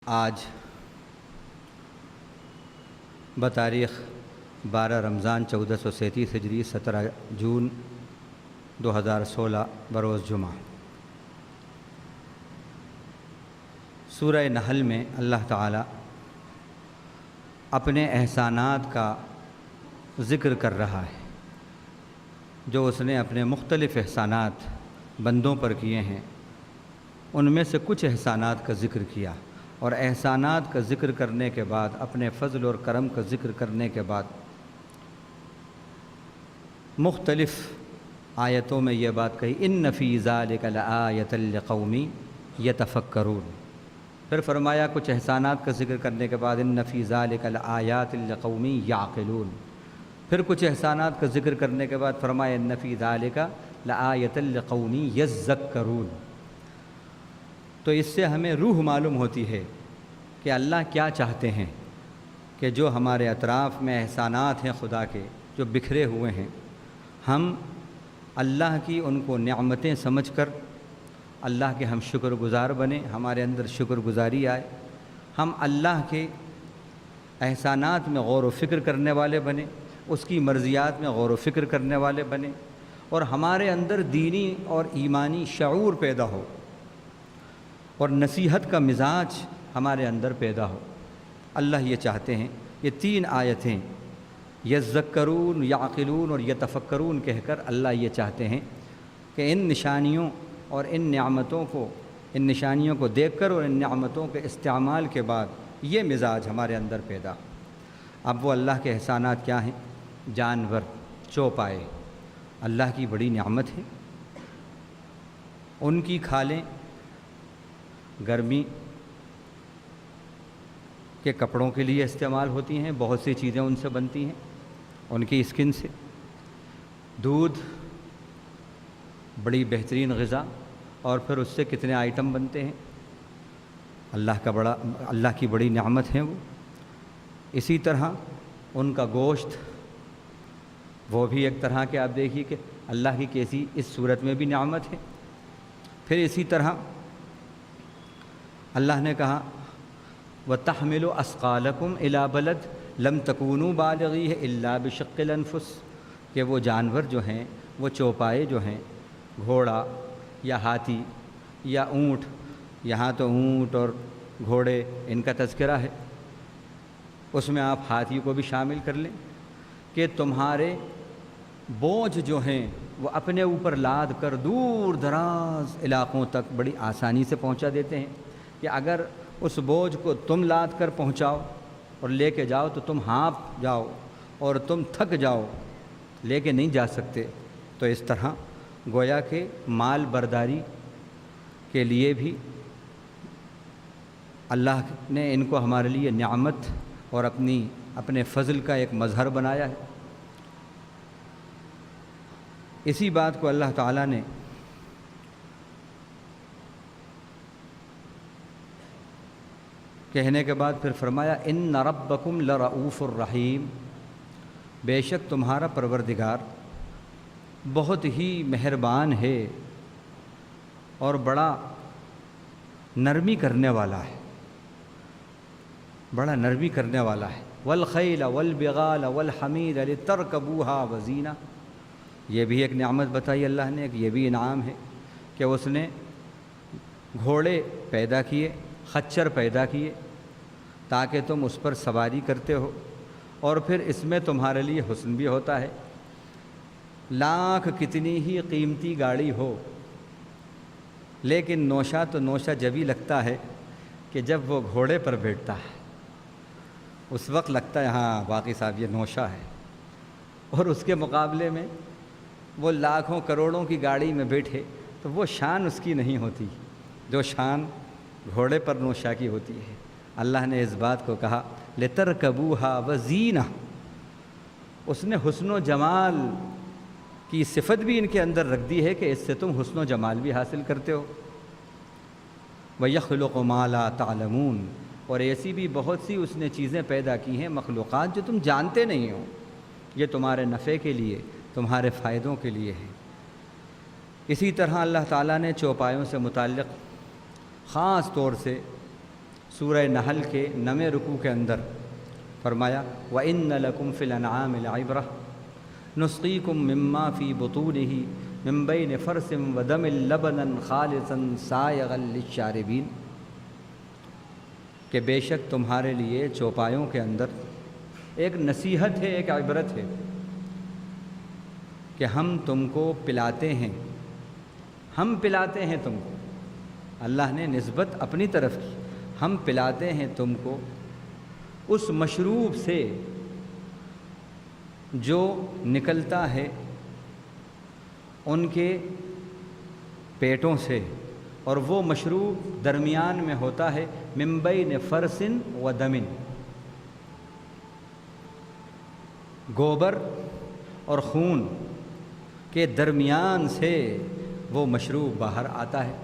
آج بتاریخ 12 رمضان 1437 ہجری 17 جون 2016 بروز جمعہ سورہ نحل میں اللہ تعالی اپنے احسانات کا ذکر کر رہا ہے جو اس نے اپنے مختلف احسانات بندوں پر کیے ہیں۔ ان میں سے کچھ احسانات کا ذکر کیا اور احسانات کا ذکر کرنے کے بعد اپنے فضل اور کرم کا ذکر کرنے کے بعد مختلف آیتوں میں یہ بات کہی ان فی ذالک لآیۃ لقوم یتفکرون۔ پھر فرمایا کچھ احسانات کا ذکر کرنے کے بعد ان فی ذالک لآیات لقوم یعقلون۔ پھر کچھ احسانات کا ذکر کرنے کے بعد فرمایا ان فی ذالک لآیۃ لقوم یذکرون۔ تو اس سے ہمیں روح معلوم ہوتی ہے کہ اللہ کیا چاہتے ہیں کہ جو ہمارے اطراف میں احسانات ہیں خدا کے جو بکھرے ہوئے ہیں، ہم اللہ کی ان کو نعمتیں سمجھ کر اللہ کے ہم شکر گزار بنیں، ہمارے اندر شکر گزاری آئے، ہم اللہ کے احسانات میں غور و فکر کرنے والے بنیں، اس کی مرضیات میں غور و فکر کرنے والے بنیں، اور ہمارے اندر دینی اور ایمانی شعور پیدا ہو اور نصیحت کا مزاج ہمارے اندر پیدا ہو۔ اللہ یہ چاہتے ہیں۔ یہ 3 آیتیں یذکرون، یعقلون اور یتفکرون کہہ کر اللہ یہ چاہتے ہیں کہ ان نشانیوں اور ان نشانیوں کو دیکھ کر اور ان نعمتوں کے استعمال کے بعد یہ مزاج ہمارے اندر پیدا۔ اب وہ اللہ کے احسانات کیا ہیں؟ جانور چوپائے اللہ کی بڑی نعمت ہے۔ ان کی کھالیں گرمی کے کپڑوں کے لیے استعمال ہوتی ہیں، بہت سی چیزیں ان سے بنتی ہیں، ان کی اسکن سے۔ دودھ بڑی بہترین غذا، اور پھر اس سے کتنے آئٹم بنتے ہیں۔ اللہ کی بڑی نعمت ہے وہ۔ اسی طرح ان کا گوشت، وہ بھی ایک طرح کے آپ دیکھیے کہ اللہ کی کیسی اس صورت میں بھی نعمت ہے۔ پھر اسی طرح اللہ نے کہا وَتَحْمِلُ أَثْقَالَكُمْ إِلَىٰ بَلَدٍ لَمْ تَكُونُوا بَالِغِيهِ إِلَّا بِشِقِّ الْأَنفُسِ کہ وہ جانور جو ہیں، وہ چوپائے جو ہیں، گھوڑا یا ہاتھی یا اونٹ، یہاں تو اونٹ اور گھوڑے ان کا تذکرہ ہے، اس میں آپ ہاتھی کو بھی شامل کر لیں کہ تمہارے بوجھ جو ہیں وہ اپنے اوپر لاد کر دور دراز علاقوں تک بڑی آسانی سے پہنچا دیتے ہیں کہ اگر اس بوجھ کو تم لاد کر پہنچاؤ اور لے کے جاؤ تو تم ہانپ جاؤ اور تم تھک جاؤ، لے کے نہیں جا سکتے۔ تو اس طرح گویا کہ مال برداری کے لیے بھی اللہ نے ان کو ہمارے لیے نعمت اور اپنے فضل کا ایک مظہر بنایا ہے۔ اسی بات کو اللہ تعالیٰ نے کہنے کے بعد پھر فرمایا ان ربکم لرؤوف الرحیم، بے شک تمہارا پروردگار بہت ہی مہربان ہے اور بڑا نرمی کرنے والا ہے، بڑا نرمی کرنے والا ہے۔ والخیل والبغال والحمیر لترکبوها وزینہ، یہ بھی ایک نعمت بتائی اللہ نے، یہ بھی انعام ہے کہ اس نے گھوڑے پیدا کیے، خچر پیدا کیے تاکہ تم اس پر سواری کرتے ہو، اور پھر اس میں تمہارے لیے حسن بھی ہوتا ہے۔ لاکھ کتنی ہی قیمتی گاڑی ہو لیکن نوشہ تو نوشہ جب ہی لگتا ہے کہ جب وہ گھوڑے پر بیٹھتا ہے، اس وقت لگتا ہے ہاں باقی صاحب یہ نوشہ ہے، اور اس کے مقابلے میں وہ لاکھوں کروڑوں کی گاڑی میں بیٹھے تو وہ شان اس کی نہیں ہوتی جو شان گھوڑے پر نوشہ کی ہوتی ہے۔ اللہ نے اس بات کو کہا لترکبوها وزینہ، اس نے حسن و جمال کی صفت بھی ان کے اندر رکھ دی ہے کہ اس سے تم حسن و جمال بھی حاصل کرتے ہو۔ وَيَخْلُقُ مَا لَا تَعْلَمُونَ، اور ایسی بھی بہت سی اس نے چیزیں پیدا کی ہیں، مخلوقات جو تم جانتے نہیں ہو، یہ تمہارے نفع کے لیے، تمہارے فائدوں کے لیے ہے۔ اسی طرح اللہ تعالیٰ نے چوپایوں سے متعلق خاص طور سے سورہ نحل کے 9ویں رکوع کے اندر فرمایا وَإِنَّ لَكُمْ فِي الْأَنْعَامِ لَعِبْرَةً نُسْقِيكُم مِّمَّا فِي بُطُونِهِ مِن بَيْنِ فَرْثٍ وَدَمٍ لَبَنًا خَالِصًا سَائِغًا لِلشَّارِبِينَ، کہ بے شک تمہارے لیے چوپایوں کے اندر ایک نصیحت ہے، ایک عبرت ہے کہ ہم تم کو پلاتے ہیں، ہم پلاتے ہیں تم کو۔ اللہ نے نسبت اپنی طرف کی، ہم پلاتے ہیں تم کو اس مشروب سے جو نکلتا ہے ان کے پیٹوں سے، اور وہ مشروب درمیان میں ہوتا ہے من بین فرث و دم، گوبر اور خون کے درمیان سے وہ مشروب باہر آتا ہے۔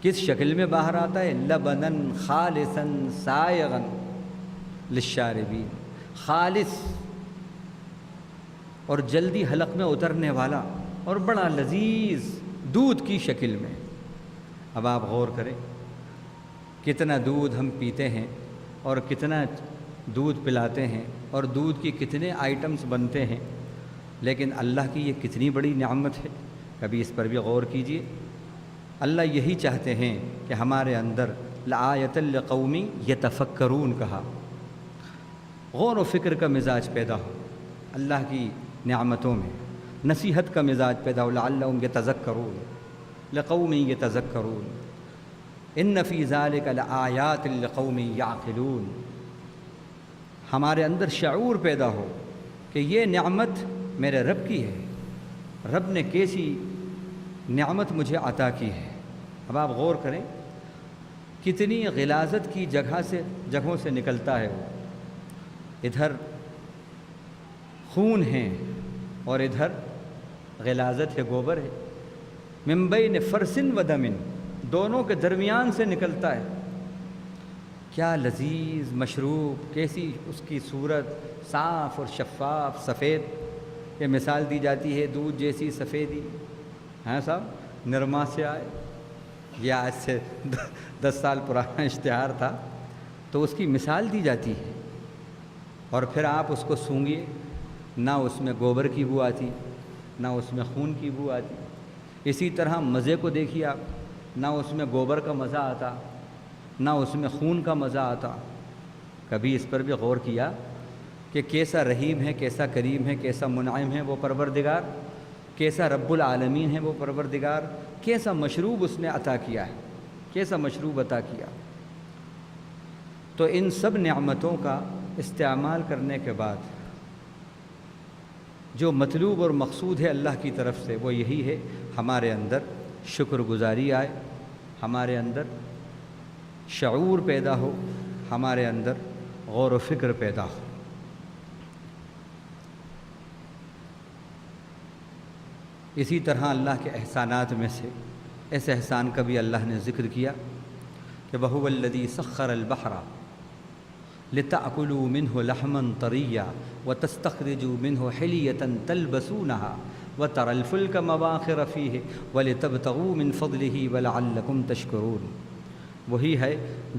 کس شکل میں باہر آتا ہے؟ لبنن خالصا سائغا للشاربین، خالص اور جلدی حلق میں اترنے والا اور بڑا لذیذ دودھ کی شکل میں۔ اب آپ غور کریں کتنا دودھ ہم پیتے ہیں اور کتنا دودھ پلاتے ہیں اور دودھ کی کتنے آئٹمز بنتے ہیں، لیکن اللہ کی یہ کتنی بڑی نعمت ہے، کبھی اس پر بھی غور کیجئے۔ اللہ یہی چاہتے ہیں کہ ہمارے اندر لآیۃ لقوم یتفکرون کہا، غور و فکر کا مزاج پیدا ہو، اللہ کی نعمتوں میں نصیحت کا مزاج پیدا ہو، لعلہم یتذکرون لقوم یتذکرون ان فی ذلک لآیات لقوم یعقلون، ہمارے اندر شعور پیدا ہو کہ یہ نعمت میرے رب کی ہے، رب نے کیسی نعمت مجھے عطا کی ہے۔ اب آپ غور کریں کتنی غلاظت کی جگہوں سے نکلتا ہے وہ، ادھر خون ہے اور ادھر غلاظت ہے، گوبر ہے، من بین فرث و دم، دونوں کے درمیان سے نکلتا ہے۔ کیا لذیذ مشروب، کیسی اس کی صورت، صاف اور شفاف سفید، یہ مثال دی جاتی ہے دودھ جیسی سفیدی، ہاں صاحب، نرما سے آئے، یہ آج سے 10 سال پرانا اشتہار تھا، تو اس کی مثال دی جاتی ہے۔ اور پھر آپ اس کو سونگھیے، نہ اس میں گوبر کی بو آتی، نہ اس میں خون کی بو آتی۔ اسی طرح مزے کو دیکھیے آپ، نہ اس میں گوبر کا مزہ آتا، نہ اس میں خون کا مزہ آتا۔ کبھی اس پر بھی غور کیا کہ کیسا رحیم ہے، کیسا کریم ہے، کیسا منعم ہے وہ پروردگار، کیسا رب العالمین ہے وہ پروردگار، کیسا مشروب اس نے عطا کیا ہے، کیسا مشروب عطا کیا۔ تو ان سب نعمتوں کا استعمال کرنے کے بعد جو مطلوب اور مقصود ہے اللہ کی طرف سے وہ یہی ہے ہمارے اندر شکر گزاری آئے، ہمارے اندر شعور پیدا ہو، ہمارے اندر غور و فکر پیدا ہو۔ اسی طرح اللہ کے احسانات میں سے اس احسان کا بھی اللہ نے ذکر کیا کہ وَهُوَ الَّذِي سَخَّرَ الْبَحْرَ لِتَأْكُلُوا مِنْهُ لَحْمًا طَرِيًّا وَتَسْتَخْرِجُوا مِنْهُ حِلْيَةً تَلْبَسُونَهَا وَتَرَى الْفُلْكَ مَوَاخِرَ فِيهِ وَلِتَبْتَغُوا مِنْ فَضْلِهِ وَلَعَلَّكُمْ تَشْكُرُونَ، وہی ہے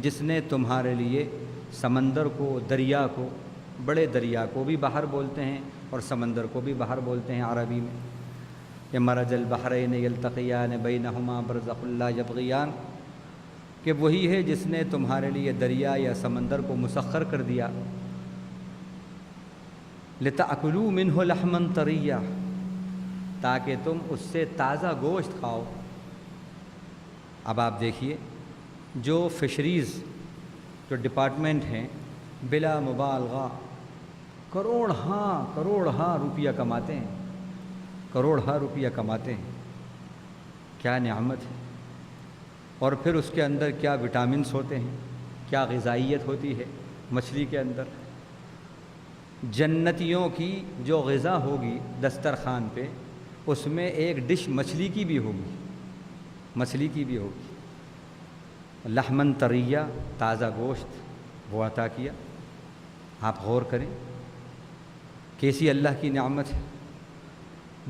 جس نے تمہارے لیے سمندر کو، دریا کو، بڑے دریا کو بھی بحر بولتے ہیں اور سمندر کو بھی بحر بولتے ہیں عربی میں، کہ مرج البحرین یلتقیان بینہما برزخ لا یبغیان، کہ وہی ہے جس نے تمہارے لیے دریا یا سمندر کو مسخر کر دیا، لتأکلوا منہ لحما طریا، تاکہ تم اس سے تازہ گوشت کھاؤ۔ اب آپ دیکھیے جو فشریز جو ڈپارٹمنٹ ہیں بلا مبالغہ کروڑ روپیہ کماتے ہیں، کروڑ روپیہ کماتے ہیں، کیا نعمت ہے۔ اور پھر اس کے اندر کیا وٹامنس ہوتے ہیں، کیا غذائیت ہوتی ہے مچھلی کے اندر۔ جنتیوں کی جو غذا ہوگی دسترخوان پہ، اس میں ایک ڈش مچھلی کی بھی ہوگی، مچھلی کی بھی ہوگی، لحمن طریہ، تازہ گوشت وہ عطا کیا۔ آپ غور کریں کیسی اللہ کی نعمت ہے۔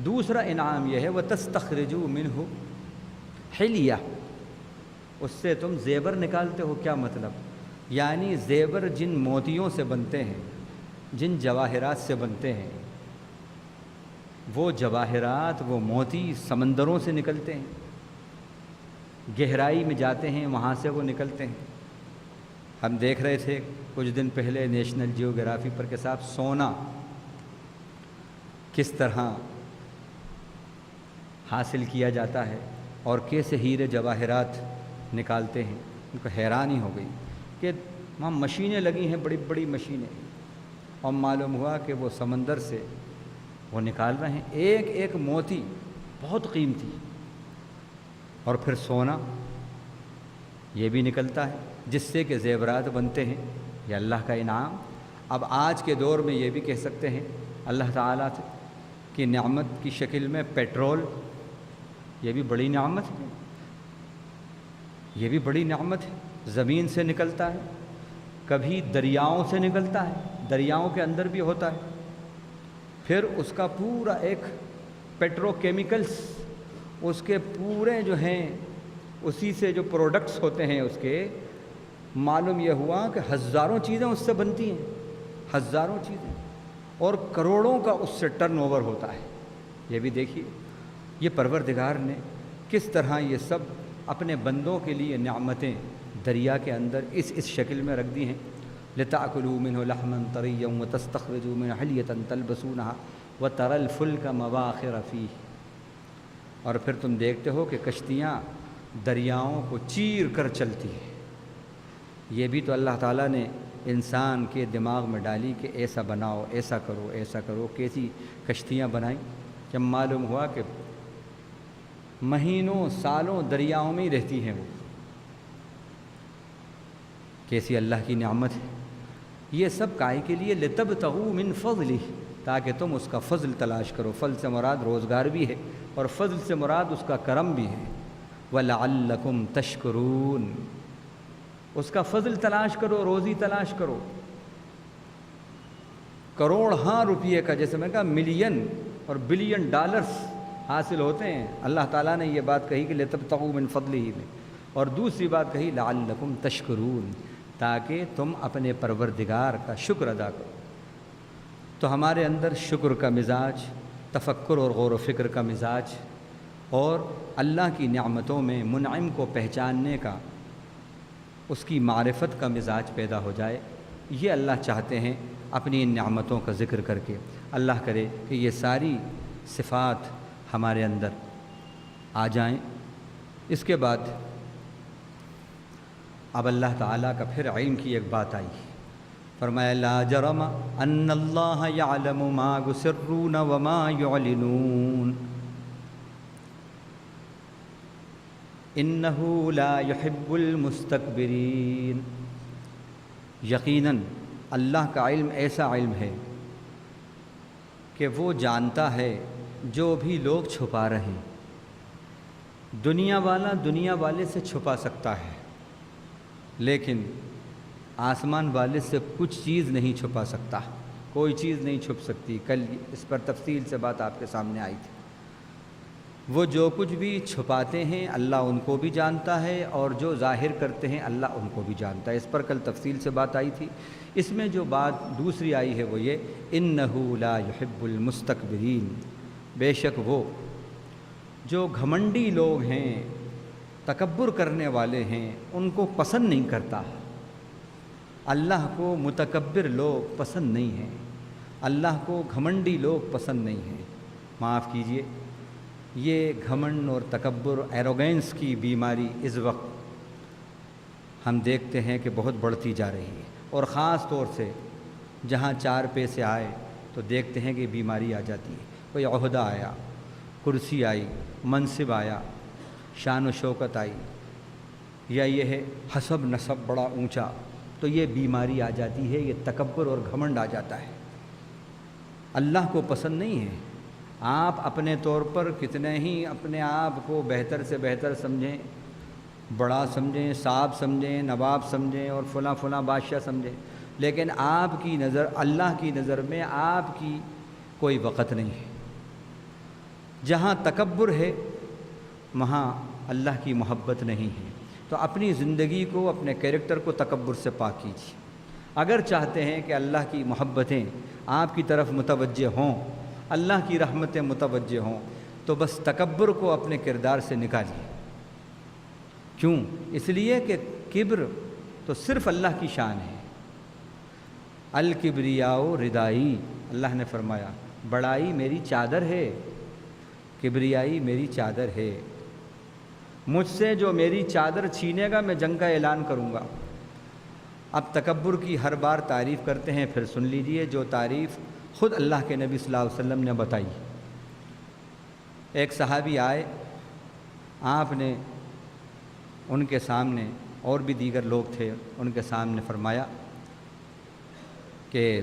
دوسرا انعام یہ ہے وَتَسْتَخْرِجُوا مِنْهُ حِلْيَةً، اس سے تم زیور نکالتے ہو۔ کیا مطلب؟ یعنی زیور جن موتیوں سے بنتے ہیں، جن جواہرات سے بنتے ہیں، وہ جواہرات، وہ موتی سمندروں سے نکلتے ہیں، گہرائی میں جاتے ہیں، وہاں سے وہ نکلتے ہیں۔ ہم دیکھ رہے تھے کچھ دن پہلے نیشنل جیوگرافی پر کہ صاحب سونا کس طرح حاصل کیا جاتا ہے اور کیسے ہیرے جواہرات نکالتے ہیں۔ ان کو حیرانی ہو گئی کہ وہاں مشینیں لگی ہیں، بڑی بڑی مشینیں، اور معلوم ہوا کہ وہ سمندر سے وہ نکال رہے ہیں ایک ایک موتی بہت قیمتی، اور پھر سونا یہ بھی نکلتا ہے جس سے کہ زیورات بنتے ہیں۔ یہ اللہ کا انعام۔ اب آج کے دور میں یہ بھی کہہ سکتے ہیں اللہ تعالیٰ کی نعمت کی شکل میں پیٹرول، یہ بھی بڑی نعمت ہے، یہ بھی بڑی نعمت ہے۔ زمین سے نکلتا ہے، کبھی دریاؤں سے نکلتا ہے، دریاؤں کے اندر بھی ہوتا ہے، پھر اس کا پورا ایک پیٹرو کیمیکلز، اس کے پورے جو ہیں اسی سے جو پروڈکٹس ہوتے ہیں اس کے، معلوم یہ ہوا کہ ہزاروں چیزیں اس سے بنتی ہیں، ہزاروں چیزیں، اور کروڑوں کا اس سے ٹرن اوور ہوتا ہے۔ یہ بھی دیکھیے یہ پروردگار نے کس طرح یہ سب اپنے بندوں کے لیے نعمتیں دریا کے اندر اس شکل میں رکھ دی ہیں۔ لِتَأْكُلُوا مِنْهُ لَحْمًا طَرِيًّا وَتَسْتَخْرِجُوا مِنْهُ حِلْيَةً تَلْبَسُونَهَا وَتَرَى الْفُلْكَ مَوَاخِرَ فِيهِ، اور پھر تم دیکھتے ہو کہ کشتیاں دریاؤں کو چیر کر چلتی ہیں۔ یہ بھی تو اللہ تعالیٰ نے انسان کے دماغ میں ڈالی کہ ایسا بناؤ، ایسا کرو، ایسا کرو، کیسی کشتیاں بنائیں۔ جب معلوم ہوا کہ مہینوں سالوں دریاؤں میں ہی رہتی ہیں وہ، کیسی اللہ کی نعمت ہے۔ یہ سب کائے کے لیے لِتَبْتَغُوا مِنْ فَضْلِهِ، تاکہ تم اس کا فضل تلاش کرو۔ فضل سے مراد روزگار بھی ہے، اور فضل سے مراد اس کا کرم بھی ہے۔ وَلَعَلَّكُمْ تَشْكُرُونَ، اس کا فضل تلاش کرو، روزی تلاش کرو۔ کروڑ ہاں روپیے کا، جیسے میں نے کہا ملین اور بلین ڈالرز حاصل ہوتے ہیں۔ اللہ تعالیٰ نے یہ بات کہی کہ لِتَبْتَغُوا مِنْ فَضْلِهِ میں، اور دوسری بات کہی لَعَلَّكُمْ تَشْكُرُونَ، تاکہ تم اپنے پروردگار کا شکر ادا کرو۔ تو ہمارے اندر شکر کا مزاج، تفکر اور غور و فکر کا مزاج، اور اللہ کی نعمتوں میں منعم کو پہچاننے کا، اس کی معرفت کا مزاج پیدا ہو جائے۔ یہ اللہ چاہتے ہیں اپنی ان نعمتوں کا ذکر کر کے۔ اللہ کرے کہ یہ ساری صفات ہمارے اندر آ جائیں۔ اس کے بعد اب اللہ تعالیٰ کا پھر علم کی ایک بات آئی، فرمایا لا جرم ان اللہ یعلم ما یسرون وما یعلنون انہ لا یحب المستکبرین۔ یقیناً اللہ کا علم ایسا علم ہے کہ وہ جانتا ہے جو بھی لوگ چھپا رہے ہیں۔ دنیا والا دنیا والے سے چھپا سکتا ہے، لیکن آسمان والے سے کچھ چیز نہیں چھپا سکتا، کوئی چیز نہیں چھپ سکتی۔ کل اس پر تفصیل سے بات آپ کے سامنے آئی تھی۔ وہ جو کچھ بھی چھپاتے ہیں اللہ ان کو بھی جانتا ہے، اور جو ظاہر کرتے ہیں اللہ ان کو بھی جانتا ہے۔ اس پر کل تفصیل سے بات آئی تھی۔ اس میں جو بات دوسری آئی ہے وہ یہ انہ لا یحب المستکبرین، بے شک وہ جو گھمنڈی لوگ ہیں، تکبر کرنے والے ہیں، ان کو پسند نہیں کرتا۔ اللہ کو متکبر لوگ پسند نہیں ہیں، اللہ کو گھمنڈی لوگ پسند نہیں ہیں۔ معاف کیجئے، یہ گھمنڈ اور تکبر، ایروگینس کی بیماری اس وقت ہم دیکھتے ہیں کہ بہت بڑھتی جا رہی ہے، اور خاص طور سے جہاں 4 پیسے آئے تو دیکھتے ہیں کہ بیماری آ جاتی ہے۔ کوئی عہدہ آیا، کرسی آئی، منصب آیا، شان و شوکت آئی، یا یہ ہے حسب نسب بڑا اونچا، تو یہ بیماری آ جاتی ہے، یہ تکبر اور گھمنڈ آ جاتا ہے۔ اللہ کو پسند نہیں ہے۔ آپ اپنے طور پر کتنے ہی اپنے آپ کو بہتر سے بہتر سمجھیں، بڑا سمجھیں، صاحب سمجھیں، نواب سمجھیں، اور فلاں فلاں بادشاہ سمجھیں، لیکن آپ کی نظر، اللہ کی نظر میں آپ کی کوئی وقت نہیں ہے۔ جہاں تکبر ہے وہاں اللہ کی محبت نہیں ہے۔ تو اپنی زندگی کو، اپنے کیریکٹر کو تکبر سے پاک کیجیے۔ اگر چاہتے ہیں کہ اللہ کی محبتیں آپ کی طرف متوجہ ہوں، اللہ کی رحمتیں متوجہ ہوں، تو بس تکبر کو اپنے کردار سے نکالیے۔ کیوں؟ اس لیے کہ کبر تو صرف اللہ کی شان ہے۔ الکبریاء ردائی، اللہ نے فرمایا بڑائی میری چادر ہے، کبریائی میری چادر ہے۔ مجھ سے جو میری چادر چھینے گا میں جنگ کا اعلان کروں گا۔ اب تکبر کی ہر بار تعریف کرتے ہیں، پھر سن لیجئے جو تعریف خود اللہ کے نبی صلی اللہ علیہ وسلم نے بتائی۔ ایک صحابی آئے، آپ نے ان کے سامنے، اور بھی دیگر لوگ تھے، ان کے سامنے فرمایا کہ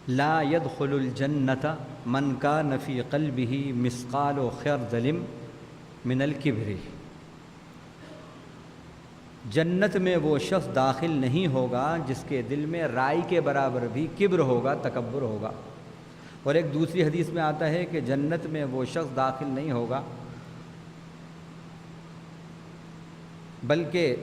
لا يدخل الجنت من کان فی قلبہ مثقال خردل من الکبر، جنت میں وہ شخص داخل نہیں ہوگا جس کے دل میں رائی کے برابر بھی کبر ہوگا، تکبر ہوگا۔ اور ایک دوسری حدیث میں آتا ہے کہ جنت میں وہ شخص داخل نہیں ہوگا بلکہ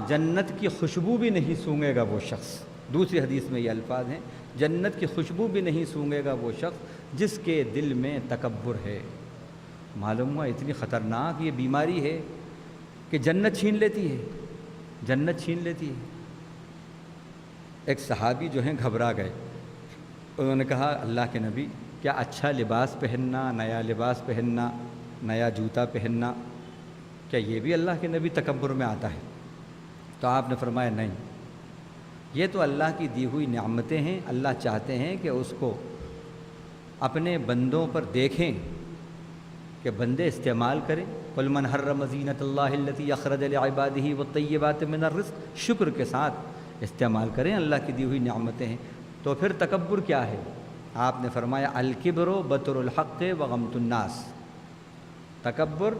جنت کی خوشبو بھی نہیں سونگے گا وہ شخص۔ دوسری حدیث میں یہ الفاظ ہیں، جنت کی خوشبو بھی نہیں سونگے گا وہ شخص جس کے دل میں تکبر ہے۔ معلوم ہوا اتنی خطرناک یہ بیماری ہے کہ جنت چھین لیتی ہے، جنت چھین لیتی ہے۔ ایک صحابی جو ہیں گھبرا گئے، انہوں نے کہا اللہ کے نبی، کیا اچھا لباس پہننا، نیا لباس پہننا، نیا جوتا پہننا، کیا یہ بھی اللہ کے نبی تکبر میں آتا ہے؟ تو آپ نے فرمایا نہیں، یہ تو اللہ کی دی ہوئی نعمتیں ہیں، اللہ چاہتے ہیں کہ اس کو اپنے بندوں پر دیکھیں کہ بندے استعمال کریں۔ قل من حرم زینۃ اللہ التی اخرج لعبادہ والطیبات من الرزق، شکر کے ساتھ استعمال کریں، اللہ کی دی ہوئی نعمتیں ہیں۔ تو پھر تکبر کیا ہے؟ آپ نے فرمایا الکبر بطر الحق وغمط الناس، تکبر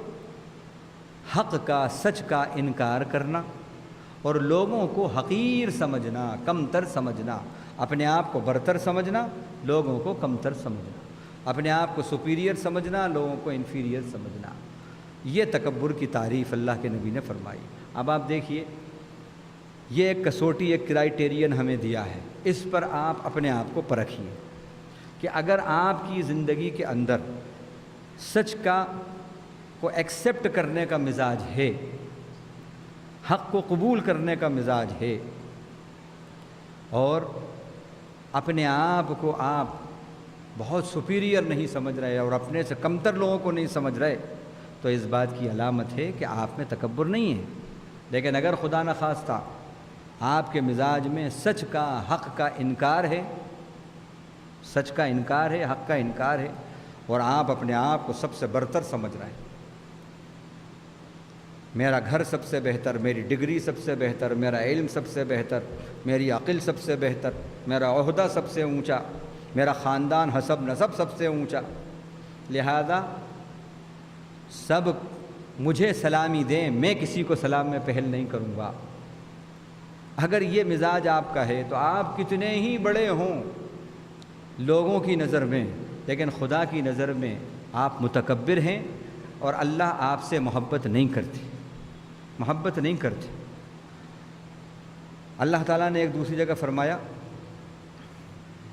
حق کا، سچ کا انکار کرنا اور لوگوں کو حقیر سمجھنا، کمتر سمجھنا، اپنے آپ کو برتر سمجھنا، لوگوں کو کمتر سمجھنا، اپنے آپ کو سپیریئر سمجھنا، لوگوں کو انفیریئر سمجھنا، یہ تکبر کی تعریف اللہ کے نبی نے فرمائی۔ اب آپ دیکھیے، یہ ایک کسوٹی، ایک کرائیٹیرین ہمیں دیا ہے، اس پر آپ اپنے آپ کو پرکھیے کہ اگر آپ کی زندگی کے اندر سچ کو ایکسیپٹ کرنے کا مزاج ہے، حق کو قبول کرنے کا مزاج ہے، اور اپنے آپ کو آپ بہت سپیریئر نہیں سمجھ رہے اور اپنے سے کمتر لوگوں کو نہیں سمجھ رہے، تو اس بات کی علامت ہے کہ آپ میں تکبر نہیں ہے۔ لیکن اگر خدا نخواستہ آپ کے مزاج میں سچ کا، حق کا انکار ہے، سچ کا انکار ہے، حق کا انکار ہے، اور آپ اپنے آپ کو سب سے برتر سمجھ رہے ہیں، میرا گھر سب سے بہتر، میری ڈگری سب سے بہتر، میرا علم سب سے بہتر، میری عقل سب سے بہتر، میرا عہدہ سب سے اونچا، میرا خاندان حسب نسب سب سے اونچا، لہذا سب مجھے سلامی دیں، میں کسی کو سلام میں پہل نہیں کروں گا۔ اگر یہ مزاج آپ کا ہے تو آپ کتنے ہی بڑے ہوں لوگوں کی نظر میں، لیکن خدا کی نظر میں آپ متکبر ہیں، اور اللہ آپ سے محبت نہیں کرتی، محبت نہیں کرتی۔ اللہ تعالیٰ نے ایک دوسری جگہ فرمایا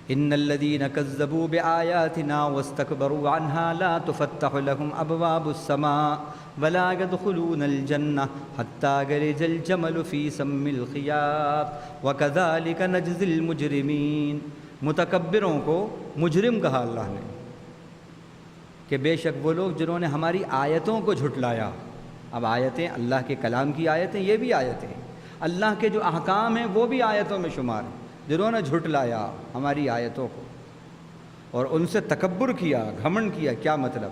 ان الذين كذبوا بآياتنا واستكبروا عنها لا تفتح لهم ابواب السماء ولا يدخلون الجنة حتى يلج الجمل في سم الخياط وكذلك نجزي المجرمين۔ متکبروں کو مجرم کہا اللہ نے کہ بے شک وہ لوگ جنہوں نے ہماری آیتوں کو جھٹلایا۔ اب آیتیں اللہ کے کلام کی آیتیں، یہ بھی آیتیں ہیں، اللہ کے جو احکام ہیں وہ بھی آیتوں میں شمار ہیں۔ جنہوں نے جھٹلایا ہماری آیتوں کو اور ان سے تکبر کیا، گھمنڈ کیا، کیا مطلب؟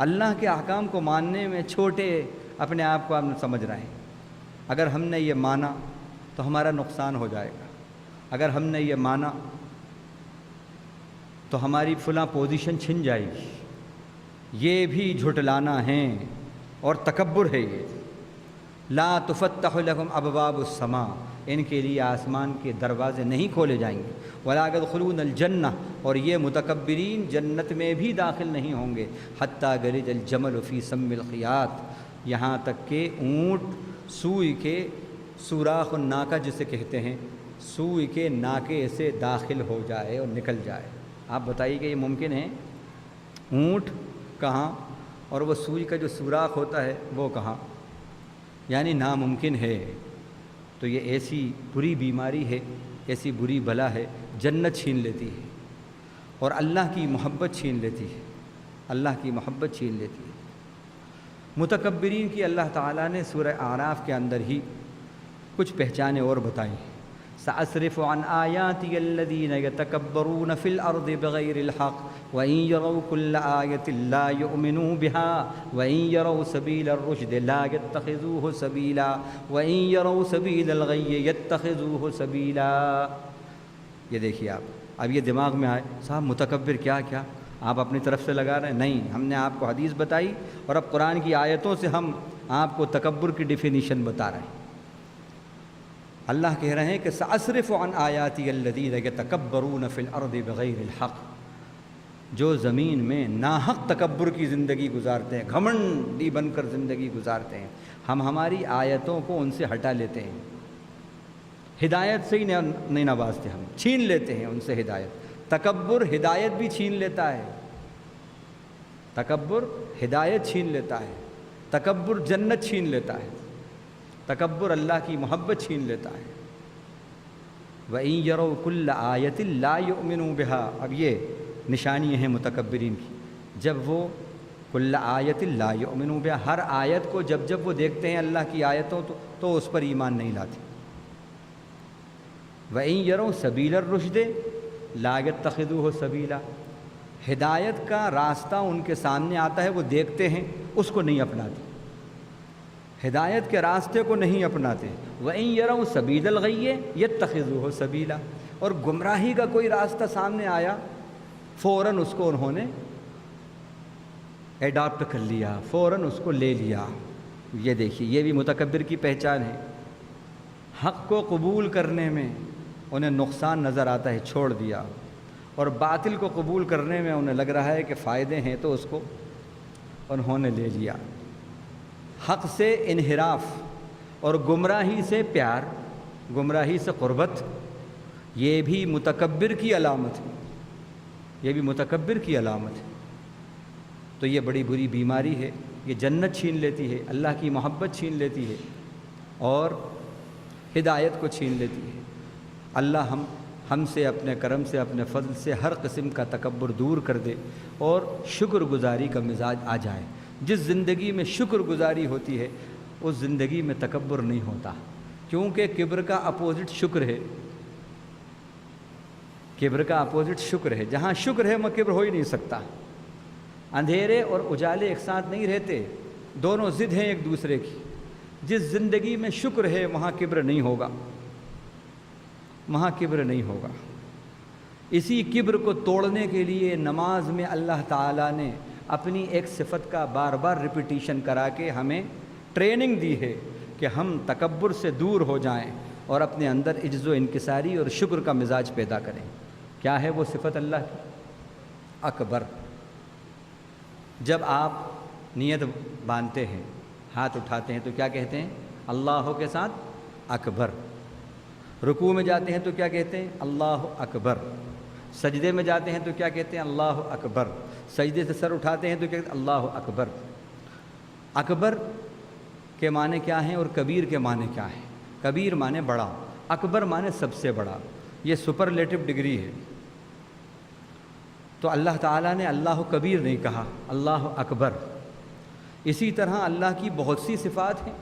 اللہ کے احکام کو ماننے میں چھوٹے اپنے آپ کو آپ سمجھ رہے ہیں۔ اگر ہم نے یہ مانا تو ہمارا نقصان ہو جائے گا، اگر ہم نے یہ مانا تو ہماری فلاں پوزیشن چھن جائے گی، یہ بھی جھٹلانا ہے اور تکبر ہے۔ یہ لا تفتح لهم ابواب السماء، ان کے لیے آسمان کے دروازے نہیں کھولے جائیں گے، ولا يدخلون الجنہ، اور یہ متکبرین جنت میں بھی داخل نہیں ہوں گے، حتی یلج الجمل فی سم الخیاط، یہاں تک کہ اونٹ سوئی کے سوراخ الناکہ جسے کہتے ہیں، سوئی کے ناکے سے داخل ہو جائے اور نکل جائے۔ آپ بتائیے کہ یہ ممکن ہے؟ اونٹ کہاں اور وہ سوئی کا جو سوراخ ہوتا ہے وہ کہاں؟ یعنی ناممکن ہے۔ تو یہ ایسی بری بیماری ہے، ایسی بری بلا ہے، جنت چھین لیتی ہے اور اللہ کی محبت چھین لیتی ہے، اللہ کی محبت چھین لیتی ہے۔ متکبرین کی اللہ تعالیٰ نے سورہ اعراف کے اندر ہی کچھ پہچانیں اور بتائیں۔ سأصرف عن آیاتی الذین یتکبرون فی الارض بغیر الحق وإن يروا كل آیۃ لا یؤمنوا بها وإن يروا سبیل الرشد لا يتخذوه سبیلا وإن يروا سبیل الغی یتخذوه سبیلا۔ یہ دیکھیے آپ، اب یہ دماغ میں آئے صاحب متکبر کیا کیا آپ اپنی طرف سے لگا رہے ہیں؟ نہیں، ہم نے آپ کو حدیث بتائی اور اب قرآن کی آیتوں سے ہم آپ کو تکبر کی ڈیفینیشن بتا رہے ہیں۔ اللہ کہہ رہے ہیں کہ سأصرف عن آیاتی الذین یتکبرون فی الارض بغیر الحق، جو زمین میں ناحق تکبر کی زندگی گزارتے ہیں، گھمنڈی بن کر زندگی گزارتے ہیں، ہم ہماری آیتوں کو ان سے ہٹا لیتے ہیں، ہدایت سے ہی نہیں نوازتے، ہم چھین لیتے ہیں ان سے ہدایت۔ تکبر ہدایت بھی چھین لیتا ہے، تکبر ہدایت چھین لیتا ہے، تکبر جنت چھین لیتا ہے، تکبر اللہ کی محبت چھین لیتا ہے۔ وَإِن يَرَوْا كُلَّ آیَةٍ لَا يُؤْمِنُوا بِهَا، اب یہ نشانی ہیں متکبرین کی، جب وہ کل آیت لا یؤمنوا بها، ہر آیت کو جب وہ دیکھتے ہیں اللہ کی آیتوں تو اس پر ایمان نہیں لاتے۔ وَإِن يَرَوْا سَبِيلَ الرُّشْدِ لا يتخذوه سبیلا، ہدایت کا راستہ ان کے سامنے آتا ہے، وہ دیکھتے ہیں، اس کو نہیں اپناتے، ہدایت کے راستے کو نہیں اپناتے۔ وَإِن يَرَوْا سَبِيلَ الْغَيِّ يَتَّخِذُوهُ سَبِيلًا، اور گمراہی کا کوئی راستہ سامنے آیا فوراً اس کو انہوں نے ایڈاپٹ کر لیا، فوراً اس کو لے لیا۔ یہ دیکھیے، یہ بھی متکبر کی پہچان ہے، حق کو قبول کرنے میں انہیں نقصان نظر آتا ہے، چھوڑ دیا، اور باطل کو قبول کرنے میں انہیں لگ رہا ہے کہ فائدے ہیں تو اس کو انہوں نے لے لیا۔ حق سے انحراف اور گمراہی سے پیار، گمراہی سے قربت، یہ بھی متکبر کی علامت ہے، یہ بھی متکبر کی علامت ہے۔ تو یہ بڑی بری بیماری ہے، یہ جنت چھین لیتی ہے، اللہ کی محبت چھین لیتی ہے اور ہدایت کو چھین لیتی ہے۔ اللہ ہم سے اپنے کرم سے، اپنے فضل سے ہر قسم کا تکبر دور کر دے اور شکر گزاری کا مزاج آ جائے۔ جس زندگی میں شکر گزاری ہوتی ہے اس زندگی میں تکبر نہیں ہوتا، کیونکہ کبر کا اپوزٹ شکر ہے، کبر کا اپوزٹ شکر ہے۔ جہاں شکر ہے وہاں کبر ہو ہی نہیں سکتا۔ اندھیرے اور اجالے ایک ساتھ نہیں رہتے، دونوں ضد ہیں ایک دوسرے کی۔ جس زندگی میں شکر ہے وہاں کبر نہیں ہوگا، وہاں کبر نہیں ہوگا۔ اسی کبر کو توڑنے کے لیے نماز میں اللہ تعالیٰ نے اپنی ایک صفت کا بار بار ریپیٹیشن کرا کے ہمیں ٹریننگ دی ہے کہ ہم تکبر سے دور ہو جائیں اور اپنے اندر عجز و انکساری اور شکر کا مزاج پیدا کریں۔ کیا ہے وہ صفت اللہ کی؟ اکبر۔ جب آپ نیت باندھتے ہیں، ہاتھ اٹھاتے ہیں تو کیا کہتے ہیں؟ اللہ کے ساتھ اکبر۔ رکوع میں جاتے ہیں تو کیا کہتے ہیں؟ اللہ اکبر۔ سجدے میں جاتے ہیں تو کیا کہتے ہیں؟ اللہ اکبر۔ سجدے سے سر اٹھاتے ہیں تو کیا کہتے ہیں؟ اللہ اکبر۔ اکبر کے معنی کیا ہیں اور کبیر کے معنی کیا ہیں؟ کبیر معنی بڑا، اکبر معنی سب سے بڑا، یہ سپرلیٹو ڈگری ہے۔ تو اللہ تعالیٰ نے اللہ کبیر نہیں کہا، اللہ اکبر۔ اسی طرح اللہ کی بہت سی صفات ہیں،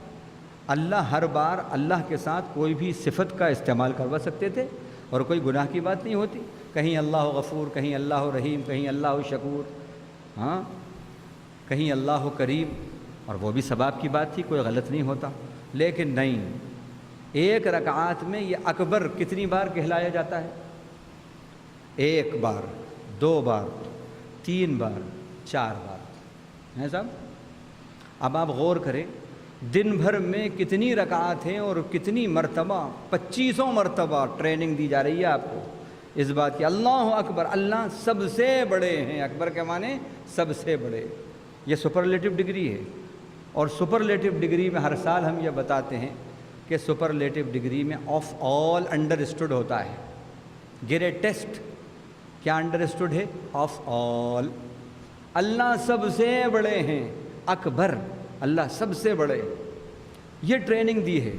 اللہ ہر بار اللہ کے ساتھ کوئی بھی صفت کا استعمال کروا سکتے تھے اور کوئی گناہ کی بات نہیں ہوتی۔ کہیں اللہ غفور، کہیں اللہ رحیم، کہیں اللہ شکور، ہاں کہیں اللہ کریم، اور وہ بھی ثواب کی بات تھی، کوئی غلط نہیں ہوتا۔ لیکن نہیں، ایک رکعات میں یہ اکبر کتنی بار کہلایا جاتا ہے؟ ایک بار، دو بار، تین بار، چار بار ہیں صاحب۔ اب آپ غور کریں، دن بھر میں کتنی رکعات ہیں اور کتنی مرتبہ، 2500 مرتبہ ٹریننگ دی جا رہی ہے آپ کو اس بات کی، اللہ اکبر، اللہ سب سے بڑے ہیں۔ اکبر کے معنی سب سے بڑے، یہ سپرلیٹو ڈگری ہے۔ اور سپرلیٹو ڈگری میں ہر سال ہم یہ بتاتے ہیں کہ سپرلیٹو ڈگری میں آف آل انڈرسٹوڈ ہوتا ہے. گریٹسٹ کیا انڈرسٹوڈ ہے؟ Of all. اللہ سب سے بڑے ہیں، اکبر، اللہ سب سے بڑے. یہ ٹریننگ دی ہے.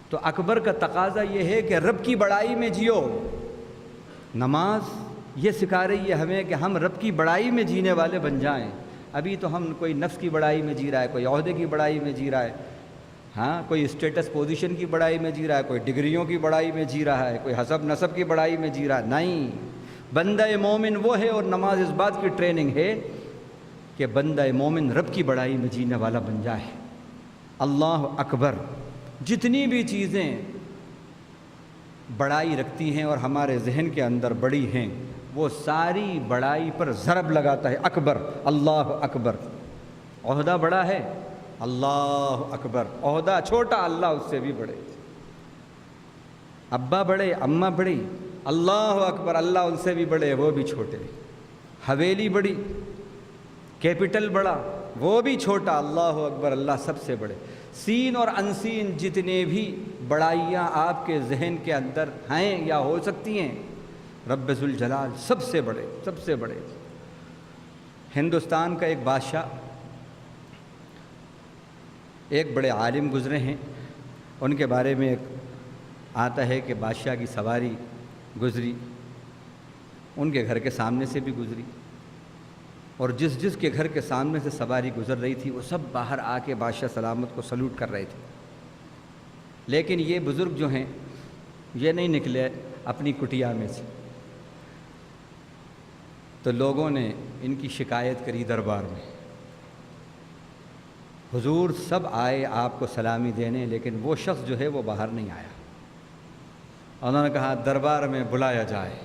تو اکبر کا تقاضا یہ ہے کہ رب کی بڑائی میں جیو. نماز یہ سکھا رہی ہے ہمیں کہ ہم رب کی بڑائی میں جینے والے بن جائیں. ابھی تو ہم کوئی نفس کی بڑائی میں جی رہا ہے، کوئی عہدے کی بڑائی میں جی رہا ہے، ہاں کوئی اسٹیٹس پوزیشن کی بڑائی میں جی رہا ہے، کوئی ڈگریوں کی بڑائی میں جی رہا ہے، کوئی حسب نسب کی بڑائی میں جی رہا ہے. نہیں، بندہ مومن وہ ہے، اور نماز اس بات کی ٹریننگ ہے کہ بندہ مومن رب کی بڑائی میں جینے والا بن جائے. اللہ اکبر. جتنی بھی چیزیں بڑائی رکھتی ہیں اور ہمارے ذہن کے اندر بڑی ہیں، وہ ساری بڑائی پر ضرب لگاتا ہے اکبر. اللہ اکبر. عہدہ بڑا ہے، اللہ اکبر. عہدہ چھوٹا، اللہ اس سے بھی بڑے. ابا بڑے، اماں بڑی، اللہ اکبر، اللہ ان سے بھی بڑے، وہ بھی چھوٹے. حویلی بڑی، کیپٹل بڑا، وہ بھی چھوٹا، اللہ اکبر، اللہ سب سے بڑے. سین اور انسین جتنے بھی بڑائیاں آپ کے ذہن کے اندر ہیں یا ہو سکتی ہیں، رب ذوالجلال سب سے بڑے، سب سے بڑے. ہندوستان کا ایک بادشاہ، ایک بڑے عالم گزرے ہیں. ان کے بارے میں ایک آتا ہے کہ بادشاہ کی سواری گزری، ان کے گھر کے سامنے سے بھی گزری، اور جس کے گھر کے سامنے سے سواری گزر رہی تھی وہ سب باہر آ کے بادشاہ سلامت کو سلوٹ کر رہے تھے. لیکن یہ بزرگ جو ہیں یہ نہیں نکلے اپنی کٹیا میں سے. تو لوگوں نے ان کی شکایت کری دربار میں. حضور سب آئے آپ کو سلامی دینے، لیکن وہ شخص جو ہے وہ باہر نہیں آیا. انہوں نے کہا دربار میں بلایا جائے.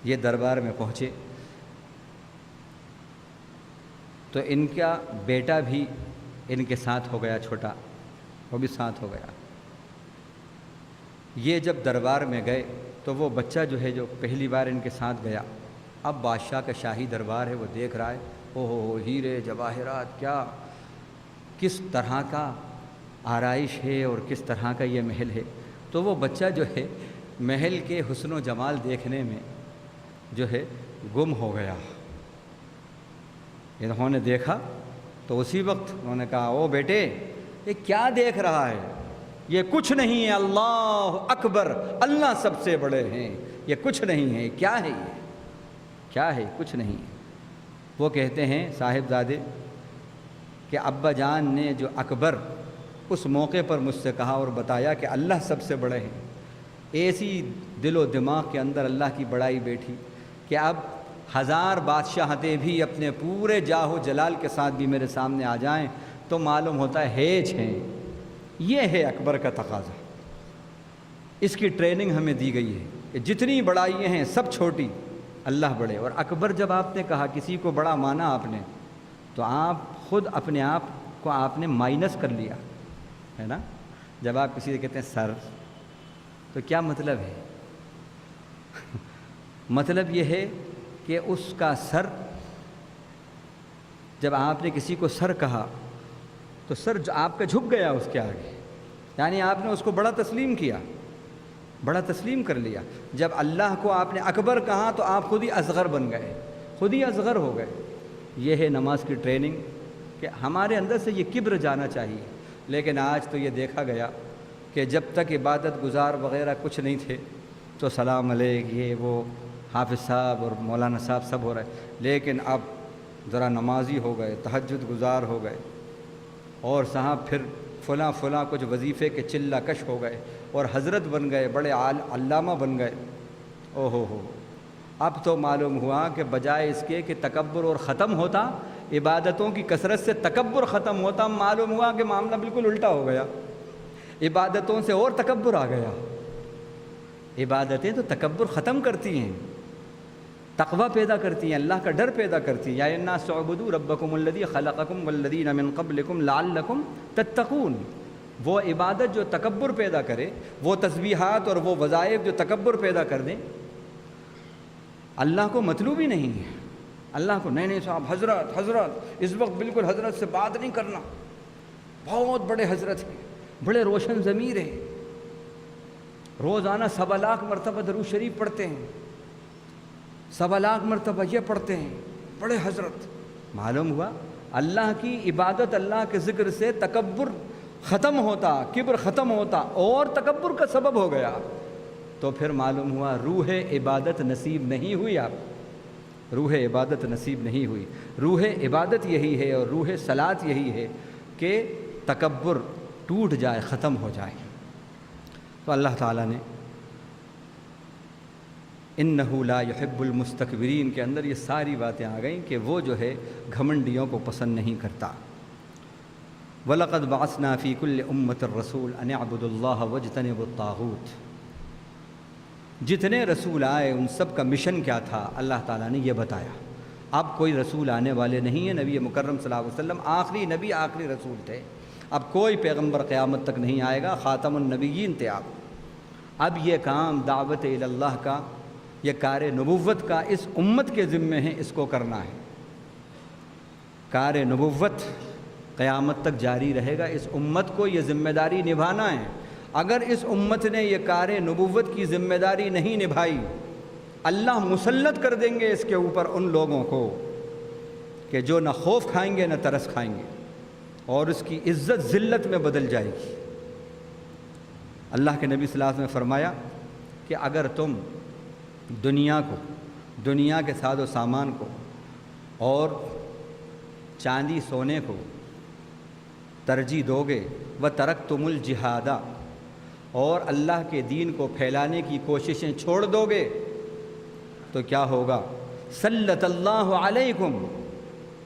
یہ دربار میں پہنچے تو ان کا بیٹا بھی ان کے ساتھ ہو گیا، چھوٹا، وہ بھی ساتھ ہو گیا. یہ جب دربار میں گئے تو وہ بچہ جو ہے جو پہلی بار ان کے ساتھ گیا، اب بادشاہ کا شاہی دربار ہے، وہ دیکھ رہا ہے، اوہ ہیرے جواہرات، کیا کس طرح کا آرائش ہے اور کس طرح کا یہ محل ہے. تو وہ بچہ جو ہے محل کے حسن و جمال دیکھنے میں جو ہے گم ہو گیا. انہوں نے دیکھا تو اسی وقت انہوں نے کہا، او بیٹے یہ کیا دیکھ رہا ہے؟ یہ کچھ نہیں ہے، اللہ اکبر، اللہ سب سے بڑے ہیں. یہ کچھ نہیں ہے، کیا ہے یہ؟ کیا ہے؟ کچھ نہیں ہے. وہ کہتے ہیں صاحبزادے کہ ابا جان نے جو اکبر اس موقع پر مجھ سے کہا اور بتایا کہ اللہ سب سے بڑے ہیں، ایسی دل و دماغ کے اندر اللہ کی بڑائی بیٹھی کہ اب 1000 بادشاہتیں بھی اپنے پورے جاہ و جلال کے ساتھ بھی میرے سامنے آ جائیں تو معلوم ہوتا ہے ہیچ ہیں. یہ ہے اکبر کا تقاضا. اس کی ٹریننگ ہمیں دی گئی ہے کہ جتنی بڑائیاں ہیں سب چھوٹی، اللہ بڑے. اور اکبر جب آپ نے کہا، کسی کو بڑا مانا آپ نے، تو آپ خود اپنے آپ کو آپ نے مائنس کر لیا ہے نا. جب آپ کسی سے کہتے ہیں سر، تو کیا مطلب ہے؟ مطلب یہ ہے کہ اس کا سر، جب آپ نے کسی کو سر کہا تو سر جو آپ کا جھک گیا اس کے آگے، یعنی آپ نے اس کو بڑا تسلیم کیا، بڑا تسلیم کر لیا. جب اللہ کو آپ نے اکبر کہا تو آپ خود ہی اصغر بن گئے، خود ہی اصغر ہو گئے. یہ ہے نماز کی ٹریننگ کہ ہمارے اندر سے یہ کبر جانا چاہیے. لیکن آج تو یہ دیکھا گیا کہ جب تک عبادت گزار وغیرہ کچھ نہیں تھے تو سلام علیک، یہ وہ حافظ صاحب اور مولانا صاحب سب ہو رہے. لیکن اب ذرا نمازی ہو گئے، تہجد گزار ہو گئے، اور صاحب پھر فلاں کچھ وظیفے کے چلہ کش ہو گئے اور حضرت بن گئے، بڑے علامہ بن گئے. او ہو اب تو معلوم ہوا کہ بجائے اس کے کہ تکبر اور ختم ہوتا، عبادتوں کی کثرت سے تکبر ختم ہوتا. معلوم ہوا کہ معاملہ بالکل الٹا ہو گیا، عبادتوں سے اور تکبر آ گیا. عبادتیں تو تکبر ختم کرتی ہیں، تقوی پیدا کرتی ہیں، اللہ کا ڈر پیدا کرتی ہیں. یا الناس اعبدوا ربکم الذی خلقکم والذین من قبلکم لعلکم تتقون. وہ عبادت جو تکبر پیدا کرے، وہ تسبیحات اور وہ وظائف جو تکبر پیدا کر دیں، اللہ کو مطلوب ہی نہیں ہے. اللہ کو نہیں صاحب حضرت اس وقت بالکل حضرت سے بات نہیں کرنا، بہت بڑے حضرت ہیں، بڑے روشن ضمیر ہیں، روزانہ 1.25 لاکھ مرتبہ درود شریف پڑھتے ہیں، 1.25 لاکھ مرتبہ یہ پڑھتے ہیں، بڑے حضرت۔ معلوم ہوا اللہ کی عبادت، اللہ کے ذکر سے تکبر ختم ہوتا، کبر ختم ہوتا، اور تکبر کا سبب ہو گیا تو پھر معلوم ہوا روح عبادت نصیب نہیں ہوئی، آپ روح عبادت نصیب نہیں ہوئی۔ روح عبادت یہی ہے اور روح صلاۃ یہی ہے کہ تکبر ٹوٹ جائے، ختم ہو جائے۔ تو اللہ تعالیٰ نے انہ لا یحب المستکبرین کے اندر یہ ساری باتیں آ گئیں کہ وہ جو ہے گھمنڈیوں کو پسند نہیں کرتا۔ وَلَقَدْ بَعَثْنَا فِي كُلِّ أُمَّةٍ الرَّسُولَ أَنِ اعْبُدُوا اللَّهَ وَاجْتَنِبُوا الطَّاغُوتَ۔ جتنے رسول آئے ان سب کا مشن کیا تھا اللہ تعالیٰ نے یہ بتایا۔ اب کوئی رسول آنے والے نہیں ہیں، نبی مکرم صلی اللہ علیہ وسلم آخری نبی، آخری رسول تھے۔ اب کوئی پیغمبر قیامت تک نہیں آئے گا، خاتم النبیین تھے آپ۔ اب یہ کام دعوت اللہ کا، یہ کار نبوت کا اس امت کے ذمے ہے، اس کو کرنا ہے۔ کار نبوت قیامت تک جاری رہے گا، اس امت کو یہ ذمہ داری نبھانا ہے۔ اگر اس امت نے یہ کار نبوت کی ذمہ داری نہیں نبھائی، اللہ مسلط کر دیں گے اس کے اوپر ان لوگوں کو کہ جو نہ خوف کھائیں گے نہ ترس کھائیں گے، اور اس کی عزت ذلت میں بدل جائے گی۔ اللہ کے نبی صلی اللہ علیہ وسلم نے فرمایا کہ اگر تم دنیا کو، دنیا کے ساز و سامان کو اور چاندی سونے کو ترجیح دو گے، وَتَرَكْتُمُ الْجِهَادَ، اور اللہ کے دین کو پھیلانے کی کوششیں چھوڑ دو گے تو کیا ہوگا؟ سلط اللہ علیکم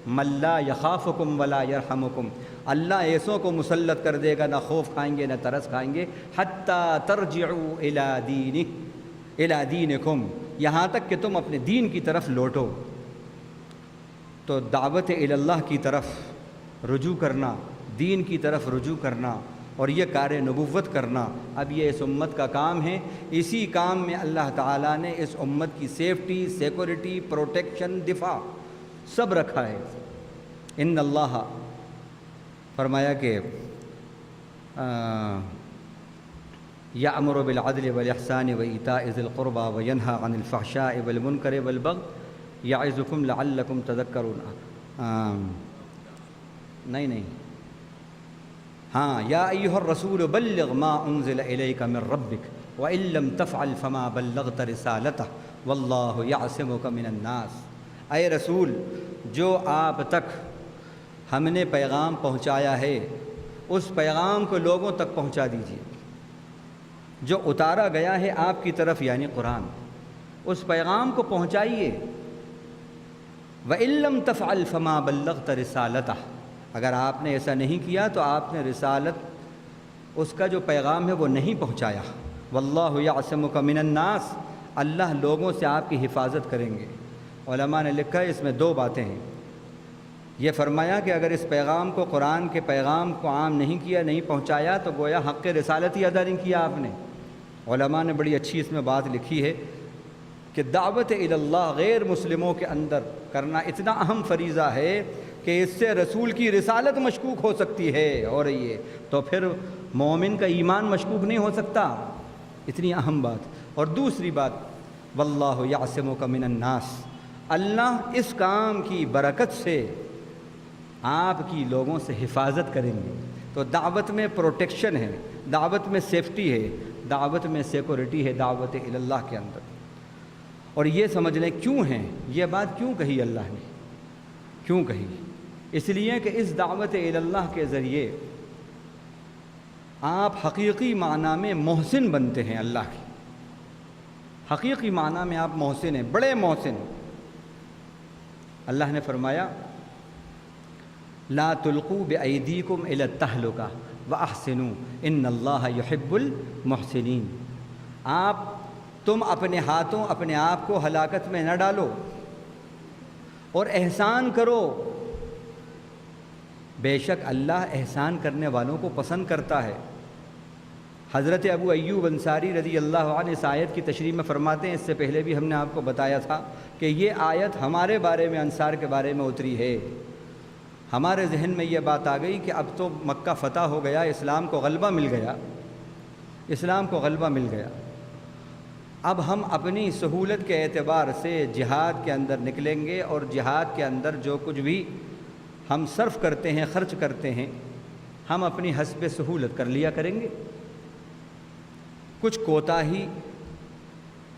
من لا یخافکم ولا یرحمکم، اللہ ایسوں کو مسلط کر دے گا، نہ خوف کھائیں گے نہ ترس کھائیں گے، حتی ترجعوا الی دینکم، یہاں تک کہ تم اپنے دین کی طرف لوٹو۔ تو دعوت اللہ کی طرف رجوع کرنا، دین کی طرف رجوع کرنا اور یہ کار نبوت کرنا، اب یہ اس امت کا کام ہے۔ اسی کام میں اللہ تعالیٰ نے اس امت کی سیفٹی، سیکورٹی، پروٹیکشن، دفاع سب رکھا ہے۔ ان اللہ، فرمایا کہ یأمر بالعدل والاحسان وایتاء ذی القربى وینہی عن الفحشاء والمنکر والبغی یعظکم لعلکم تذکرون۔ نہیں ہاں، یا ایھا الرسول بلغ ما انزل الیک من ربک وان لم تفعل فما بلغت رسالتہ واللہ یعصمک من الناس۔ اے رسول، جو آپ تک ہم نے پیغام پہنچایا ہے اس پیغام کو لوگوں تک پہنچا دیجیے۔ جو اتارا گیا ہے آپ کی طرف یعنی قرآن، اس پیغام کو پہنچائیے۔ وَإِن لَّمْ تَفْعَلْ فَمَا بَلَّغْتَ رِسَالَتَهُ، اگر آپ نے ایسا نہیں کیا تو آپ نے رسالت، اس کا جو پیغام ہے وہ نہیں پہنچایا۔ وَاللَّهُ يَعْصِمُكَ مِنَ النَّاسِ، اللہ لوگوں سے آپ کی حفاظت کریں گے۔ علماء نے لکھا ہے اس میں 2 باتیں ہیں۔ یہ فرمایا کہ اگر اس پیغام کو، قرآن کے پیغام کو عام نہیں کیا، نہیں پہنچایا تو گویا حق رسالت ہی ادا نہیں کیا آپ نے۔ علماء نے بڑی اچھی اس میں بات لکھی ہے کہ دعوت اللہ غیر مسلموں کے اندر کرنا اتنا اہم فریضہ ہے کہ اس سے رسول کی رسالت مشکوک ہو سکتی ہے، ہو رہی ہے، تو پھر مومن کا ایمان مشکوک نہیں ہو سکتا۔ اتنی اہم بات۔ اور دوسری بات، واللہ یعصمک من الناس، اللہ اس کام کی برکت سے آپ کی لوگوں سے حفاظت کریں گے۔ تو دعوت میں پروٹیکشن ہے، دعوت میں سیفٹی ہے، دعوت میں سیکورٹی ہے، دعوت اللہ کے اندر۔ اور یہ سمجھ لیں کیوں ہے یہ بات، کیوں کہی اللہ نے، کیوں کہی؟ اس لیے کہ اس دعوت اللہ کے ذریعے آپ حقیقی معنی میں محسن بنتے ہیں اللہ کی۔ حقیقی معنی میں آپ محسن ہیں، بڑے محسن۔ اللہ نے فرمایا لا تلقوا بأیدیکم الی التہلکہ واحسنوا ان اللہ یحب المحسنین۔ تم اپنے ہاتھوں اپنے آپ کو ہلاکت میں نہ ڈالو اور احسان کرو، بے شک اللہ احسان کرنے والوں کو پسند کرتا ہے۔ حضرت ابو ایوب انصاری رضی اللہ عنہ اس آیت کی تشریح میں فرماتے ہیں، اس سے پہلے بھی ہم نے آپ کو بتایا تھا کہ یہ آیت ہمارے بارے میں، انصار کے بارے میں اتری ہے۔ ہمارے ذہن میں یہ بات آ گئی کہ اب تو مکہ فتح ہو گیا، اسلام کو غلبہ مل گیا، اسلام کو غلبہ مل گیا، اب ہم اپنی سہولت کے اعتبار سے جہاد کے اندر نکلیں گے، اور جہاد کے اندر جو کچھ بھی ہم صرف کرتے ہیں، خرچ کرتے ہیں، ہم اپنی حسب سہولت کر لیا کریں گے۔ کچھ کوتاہی،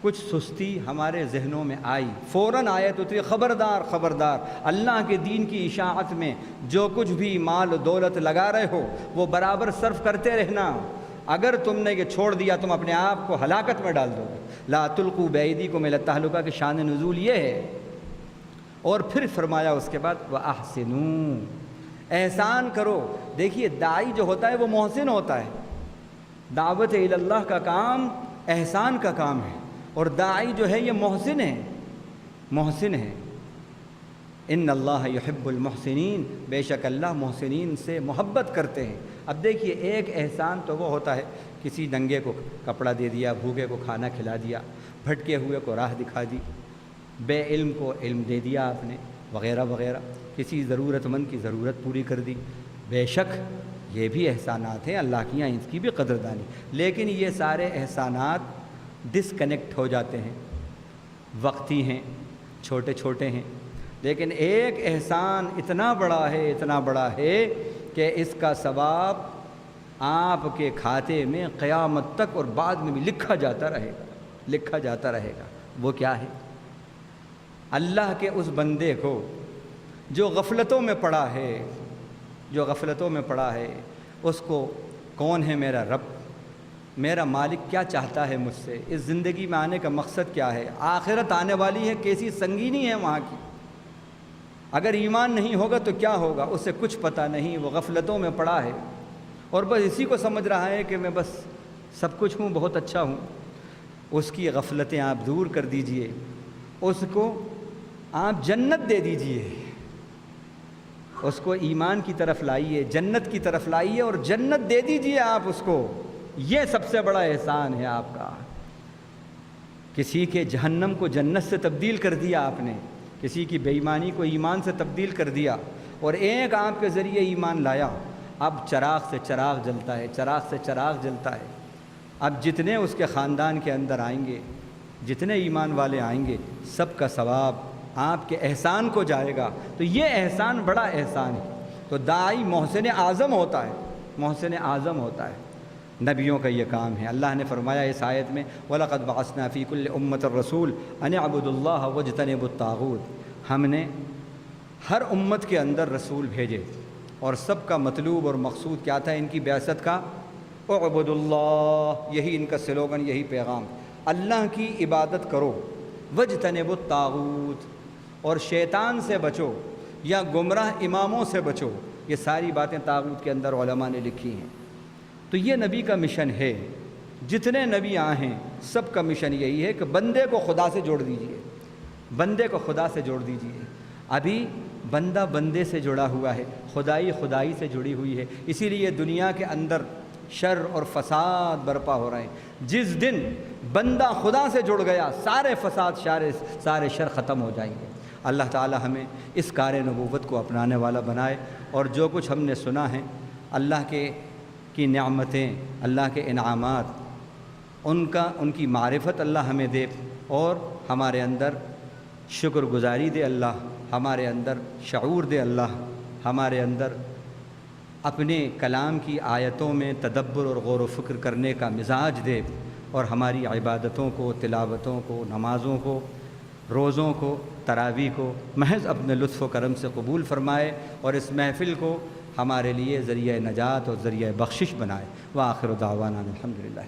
کچھ سستی ہمارے ذہنوں میں آئی، فوراً آیت اتری، خبردار خبردار، اللہ کے دین کی اشاعت میں جو کچھ بھی مال و دولت لگا رہے ہو وہ برابر صرف کرتے رہنا، اگر تم نے یہ چھوڑ دیا تم اپنے آپ کو ہلاکت میں ڈال دو گے۔ لا تلقوا بأیدیکم الی التہلکہ کی شان نزول یہ ہے۔ اور پھر فرمایا اس کے بعد وَأَحْسِنُوا، احسان کرو۔ دیکھیے داعی جو ہوتا ہے وہ محسن ہوتا ہے، دعوت الی اللہ کا کام احسان کا کام ہے، اور داعی جو ہے یہ محسن ہے، محسن ہے۔ ان اللہ یحب المحسنین، بے شک اللہ محسنین سے محبت کرتے ہیں۔ اب دیکھیے ایک احسان تو وہ ہوتا ہے کسی ننگے کو کپڑا دے دیا، بھوکے کو کھانا کھلا دیا، بھٹکے ہوئے کو راہ دکھا دی، بے علم کو علم دے دیا آپ نے، وغیرہ وغیرہ، کسی ضرورت مند کی ضرورت پوری کر دی۔ بے شک یہ بھی احسانات ہیں اللہ کی، اس کی بھی قدردانی، لیکن یہ سارے احسانات ڈسکنیکٹ ہو جاتے ہیں، وقتی ہیں، چھوٹے چھوٹے ہیں، لیکن ایک احسان اتنا بڑا ہے، اتنا بڑا ہے کہ اس کا ثواب آپ کے کھاتے میں قیامت تک اور بعد میں بھی لکھا جاتا رہے گا، لکھا جاتا رہے گا۔ وہ کیا ہے؟ اللہ کے اس بندے کو جو غفلتوں میں پڑا ہے، جو غفلتوں میں پڑا ہے، اس کو کون ہے میرا رب، میرا مالک کیا چاہتا ہے مجھ سے، اس زندگی میں آنے کا مقصد کیا ہے، آخرت آنے والی ہے، کیسی سنگینی ہے وہاں کی، اگر ایمان نہیں ہوگا تو کیا ہوگا، اسے کچھ پتہ نہیں، وہ غفلتوں میں پڑا ہے، اور بس اسی کو سمجھ رہا ہے کہ میں بس سب کچھ ہوں، بہت اچھا ہوں۔ اس کی غفلتیں آپ دور کر دیجئے، اس کو آپ جنت دے دیجئے، اس کو ایمان کی طرف لائیے، جنت کی طرف لائیے اور جنت دے دیجئے آپ اس کو۔ یہ سب سے بڑا احسان ہے آپ کا۔ کسی کے جہنم کو جنت سے تبدیل کر دیا آپ نے، کسی کی بے ایمانی کو ایمان سے تبدیل کر دیا، اور ایک آپ کے ذریعے ایمان لایا، اب چراغ سے چراغ جلتا ہے، چراغ سے چراغ جلتا ہے۔ اب جتنے اس کے خاندان کے اندر آئیں گے، جتنے ایمان والے آئیں گے، سب کا ثواب آپ کے احسان کو جائے گا۔ تو یہ احسان بڑا احسان ہے۔ تو داعی محسن اعظم ہوتا ہے، محسن اعظم ہوتا ہے، نبیوں کا یہ کام ہے۔ اللہ نے فرمایا اس آیت میں وَلَقَدْ بَعَثْنَا فِي كُلِّ أُمَّةٍ رَسُولٍ أَنِ اعْبُدُوا اللَّهَ وَاجْتَنِبُوا الطَّاغُوتَ، ہم نے ہر امت کے اندر رسول بھیجے، اور سب کا مطلوب اور مقصود کیا تھا ان کی بعثت کا؟ اعبدوا اللہ، یہی ان کا سلوگن، یہی پیغام، اللہ کی عبادت کرو، وَاجْتَنِبُوا الطَّاغُوتَ، اور شیطان سے بچو یا گمراہ اماموں سے بچو۔ یہ ساری باتیں طاغوت کے اندر علماء نے لکھی ہیں۔ تو یہ نبی کا مشن ہے، جتنے نبی آئے ہیں سب کا مشن یہی ہے کہ بندے کو خدا سے جوڑ دیجئے، بندے کو خدا سے جوڑ دیجئے۔ ابھی بندہ بندے سے جڑا ہوا ہے، خدائی خدائی سے جڑی ہوئی ہے، اسی لیے دنیا کے اندر شر اور فساد برپا ہو رہے ہیں۔ جس دن بندہ خدا سے جڑ گیا سارے فساد، سارے شر ختم ہو جائیں گے۔ اللہ تعالی ہمیں اس کار نبوت کو اپنانے والا بنائے، اور جو کچھ ہم نے سنا ہے اللہ کی نعمتیں، اللہ کے انعامات، ان کی معرفت اللہ ہمیں دے، اور ہمارے اندر شکر گزاری دے اللہ، ہمارے اندر شعور دے اللہ، ہمارے اندر اپنے کلام کی آیتوں میں تدبر اور غور و فکر کرنے کا مزاج دے، اور ہماری عبادتوں کو، تلاوتوں کو، نمازوں کو، روزوں کو، تراویح کو محض اپنے لطف و کرم سے قبول فرمائے، اور اس محفل کو ہمارے لیے ذریعہ نجات اور ذریعہ بخشش بنائے۔ وآخر دعوانا الحمدللہ۔